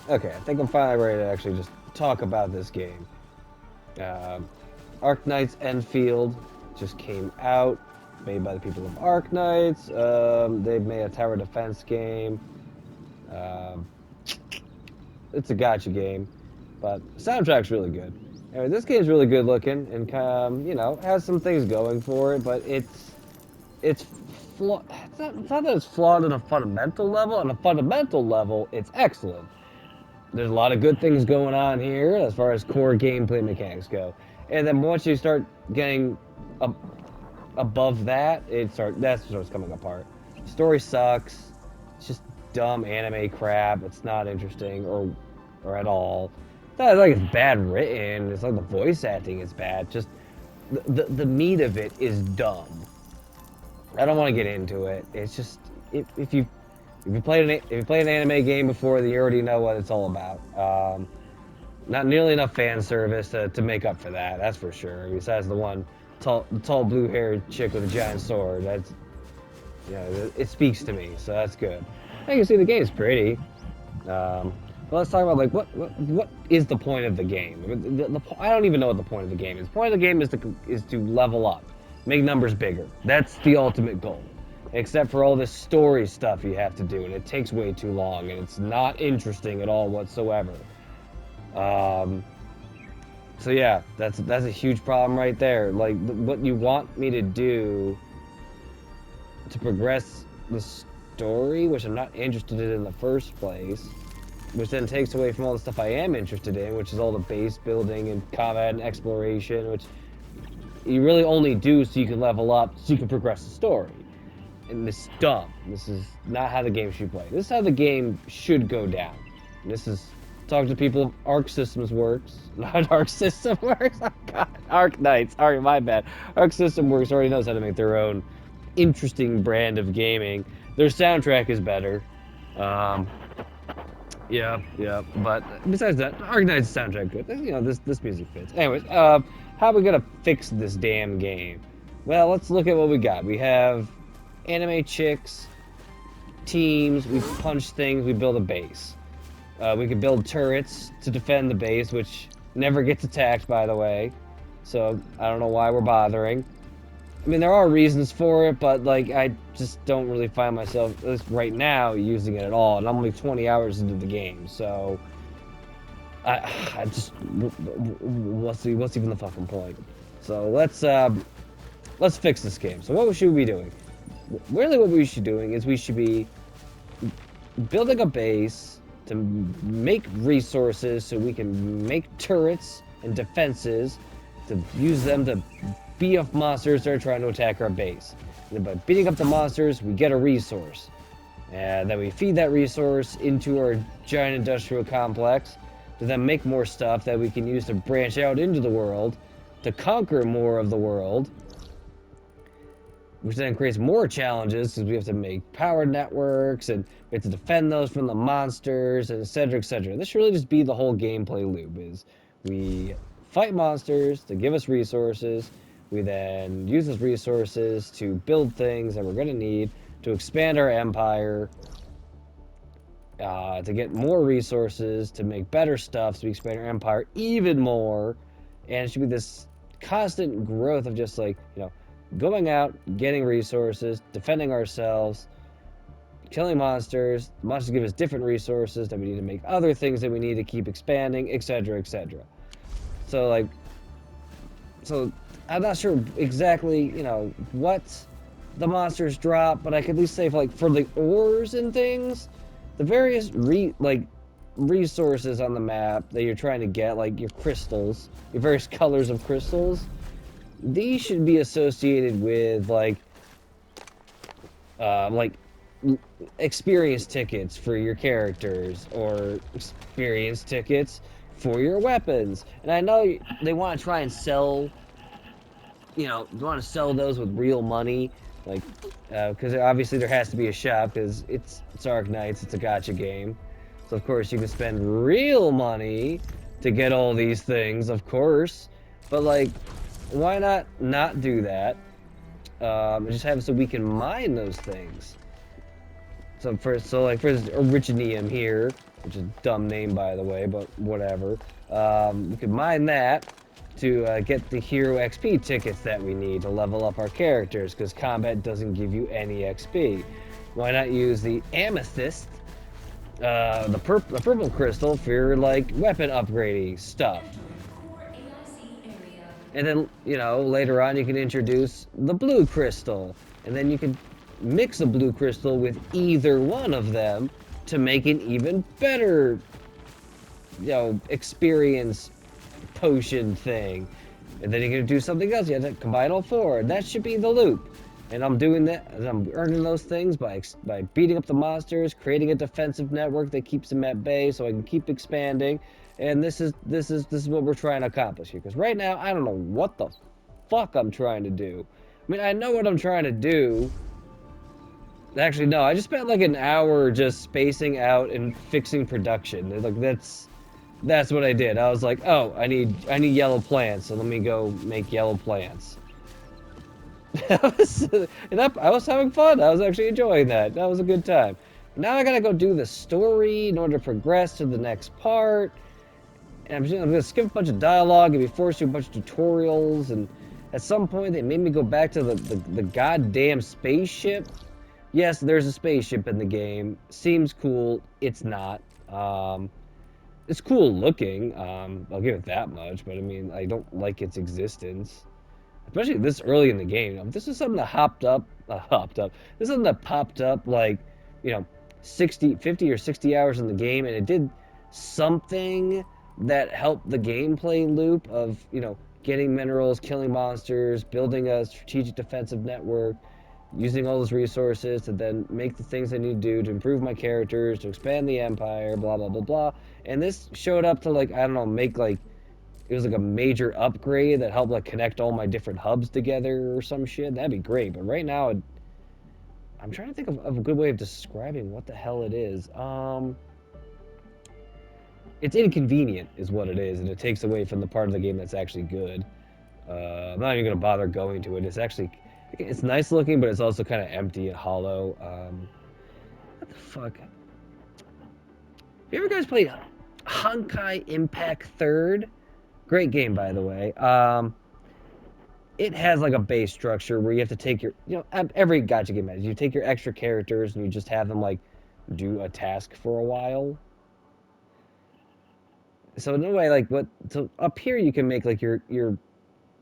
Okay, I think I'm finally ready to actually just talk about this game. Arknights Endfield just came out, made by the people of Arknights. They've made a tower defense game. Um, it's a gotcha game, but the soundtrack's really good. Anyway, this game's really good looking and you know, has some things going for it, but it's it's not that it's flawed on a fundamental level. On a fundamental level, it's excellent. There's a lot of good things going on here as far as core gameplay mechanics go. And then once you start getting ab- above that, that starts coming apart. Story sucks. It's just dumb anime crap. It's not interesting or at all. It's not like it's bad written. It's like the voice acting is bad. Just the meat of it is dumb. I don't want to get into it. It's just if you played an anime game before, then you already know what it's all about. Not nearly enough fan service to make up for that. That's for sure. Besides the tall blue-haired chick with a giant sword. That's it speaks to me, so that's good. I can see the game's pretty. But let's talk about like what is the point of the game? I don't even know what the point of the game is. The point of the game is to level up, make numbers bigger. That's the ultimate goal. Except for all this story stuff you have to do, and it takes way too long, and it's not interesting at all whatsoever. Um, so yeah, that's a huge problem right there. Like what you want me to do to progress the story, which I'm not interested in the first place, which then takes away from all the stuff I am interested in, which is all the base building and combat and exploration, which you really only do so you can level up, so you can progress the story. And this is dumb. This is not how the game should play. This is how the game should go down. And this is talking to people of Arc Systems Works, not Arc System Works. Oh God, Arknights. Sorry, my bad. Arc System Works already knows how to make their own interesting brand of gaming. Their soundtrack is better. Um, yeah, yeah. But besides that, Arknight's soundtrack good. You know, this music fits. Anyways, how are we gonna fix this damn game? Well, let's look at what we got. We have anime chicks, teams. We punch things. We build a base. We can build turrets to defend the base, which never gets attacked, by the way. So I don't know why we're bothering. I mean, there are reasons for it, but like I just don't really find myself, at least right now, using it at all. And I'm only 20 hours into the game, so I just what's even the fucking point? So let's fix this game. So what should we be doing? Really, what we should be doing is we should be building a base to make resources so we can make turrets and defenses to use them to beat up monsters that are trying to attack our base. And by beating up the monsters, we get a resource. And then we feed that resource into our giant industrial complex to then make more stuff that we can use to branch out into the world, to conquer more of the world, which then creates more challenges because we have to make power networks and we have to defend those from the monsters, and etc. etc. This should really just be the whole gameplay loop: is we fight monsters to give us resources. We then use those resources to build things that we're going to need to expand our empire, to get more resources, to make better stuff, so we expand our empire even more. And it should be this constant growth of just like, going out, getting resources, defending ourselves, killing monsters. Monsters give us different resources that we need to make other things that we need to keep expanding, etc., etc. So like, so I'm not sure exactly, what the monsters drop, but I could at least say for the ores and things, the various resources on the map that you're trying to get, like your crystals, your various colors of crystals, these should be associated with like experience tickets for your characters or experience tickets for your weapons. And I know they want to try and sell, you want to sell those with real money, like because obviously there has to be a shop because it's Arknights, it's a gotcha game. So of course you can spend real money to get all these things, of course. But like, why not do that? Just have it so we can mine those things. So for this Originium here, which is a dumb name, by the way, but whatever. We could mine that to get the hero XP tickets that we need to level up our characters, because combat doesn't give you any XP. Why not use the amethyst, the purple crystal, for like weapon upgrading stuff? And then, you know, later on you can introduce the blue crystal, and then you can mix a blue crystal with either one of them to make an even better, you know, experience potion thing. And then you're gonna do something else. You have to combine all four. And that should be the loop. And I'm doing that, and I'm earning those things by beating up the monsters, creating a defensive network that keeps them at bay, so I can keep expanding. And this is what we're trying to accomplish here. Because right now, I don't know what the fuck I'm trying to do. I mean, I know what I'm trying to do. Actually, no. I just spent like an hour just spacing out and fixing production. Like that's what I did. I was like, oh, I need yellow plants, so let me go make yellow plants. I was having fun. I was actually enjoying that. That was a good time. Now I gotta go do the story in order to progress to the next part. And I'm gonna skip a bunch of dialogue and be forced to do a bunch of tutorials. And at some point, they made me go back to the goddamn spaceship. Yes, there's a spaceship in the game. Seems cool. It's not. It's cool looking. I'll give it that much. But I mean, I don't like its existence. Especially this early in the game. This is something that This is something that popped up like, you know, 50 or 60 hours in the game, and it did something that helped the gameplay loop of, you know, getting minerals, killing monsters, building a strategic defensive network, using all those resources to then make the things I need to do to improve my characters, to expand the empire, blah, blah, blah, blah. And this showed up to, like, I don't know, make, like, it was like a major upgrade that helped like connect all my different hubs together or some shit. That'd be great. But right now, I'm trying to think of a good way of describing what the hell it is. It's inconvenient is what it is, and it takes away from the part of the game that's actually good. I'm not even gonna bother going to it. It's nice looking, but it's also kind of empty and hollow. What the fuck? Have you ever guys played Honkai Impact 3rd? Great game, by the way. It has like a base structure where you have to take your, you know, every gacha game has. You take your extra characters and you just have them like do a task for a while. So in a way, like so up here you can make like your you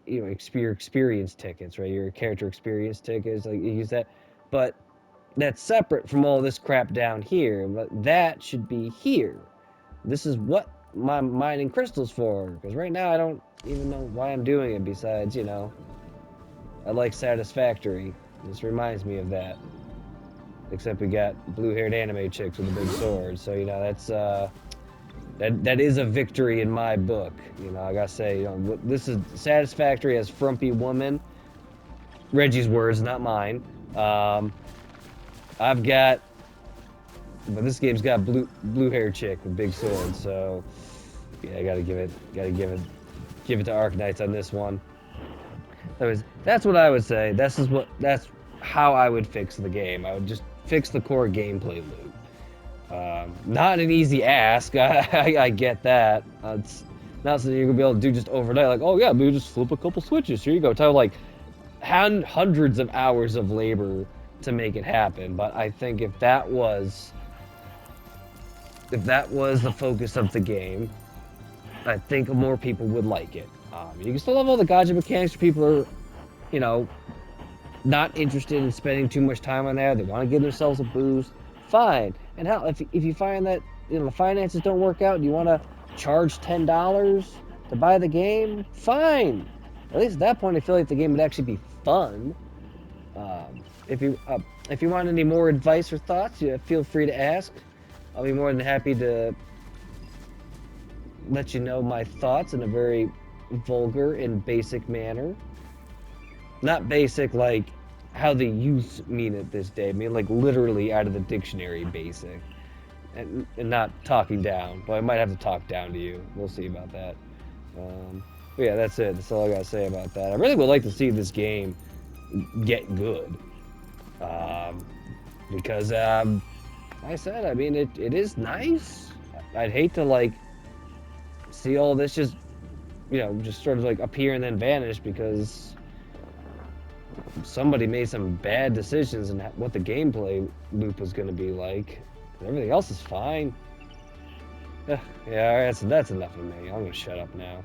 know, experience tickets, right? Your character experience tickets, like you use that, but that's separate from all this crap down here. But that should be here. This is what my mining crystals for, because right now I don't even know why I'm doing it besides, you know, I like Satisfactory. This reminds me of that. Except we got blue-haired anime chicks with a big sword, so, you know, that's, that is a victory in my book. You know, I gotta say, you know, this is Satisfactory as frumpy woman. Reggie's words, not mine. I've got, but this game's got blue-haired chick with big sword, so yeah, I gotta give it to Arknights on this one. That's what I would say. That's how I would fix the game. I would just fix the core gameplay loop. Not an easy ask. I get that. It's not something you're gonna be able to do just overnight. Like, oh yeah, maybe just flip a couple switches. Here you go. Time like hundreds of hours of labor to make it happen. But I think if that was the focus of the game, I think more people would like it. You can still have all the gacha mechanics for people who are, you know, not interested in spending too much time on there. They want to give themselves a boost. Fine. And hell, if you find that, you know, the finances don't work out and you want to charge $10 to buy the game, fine. At least at that point, I feel like the game would actually be fun. If you want any more advice or thoughts, feel free to ask. I'll be more than happy to let you know my thoughts in a very vulgar and basic manner. Not basic like how the youth mean it this day. I mean like literally out of the dictionary basic. And not talking down. But I might have to talk down to you. We'll see about that. But yeah, that's it. That's all I gotta say about that. I really would like to see this game get good. Because, like I said, I mean, it is nice. I'd hate to like see all this just, just sort of like appear and then vanish because somebody made some bad decisions and what the gameplay loop was going to be like. Everything else is fine. Yeah, all right, that's enough of me. I'm gonna shut up now.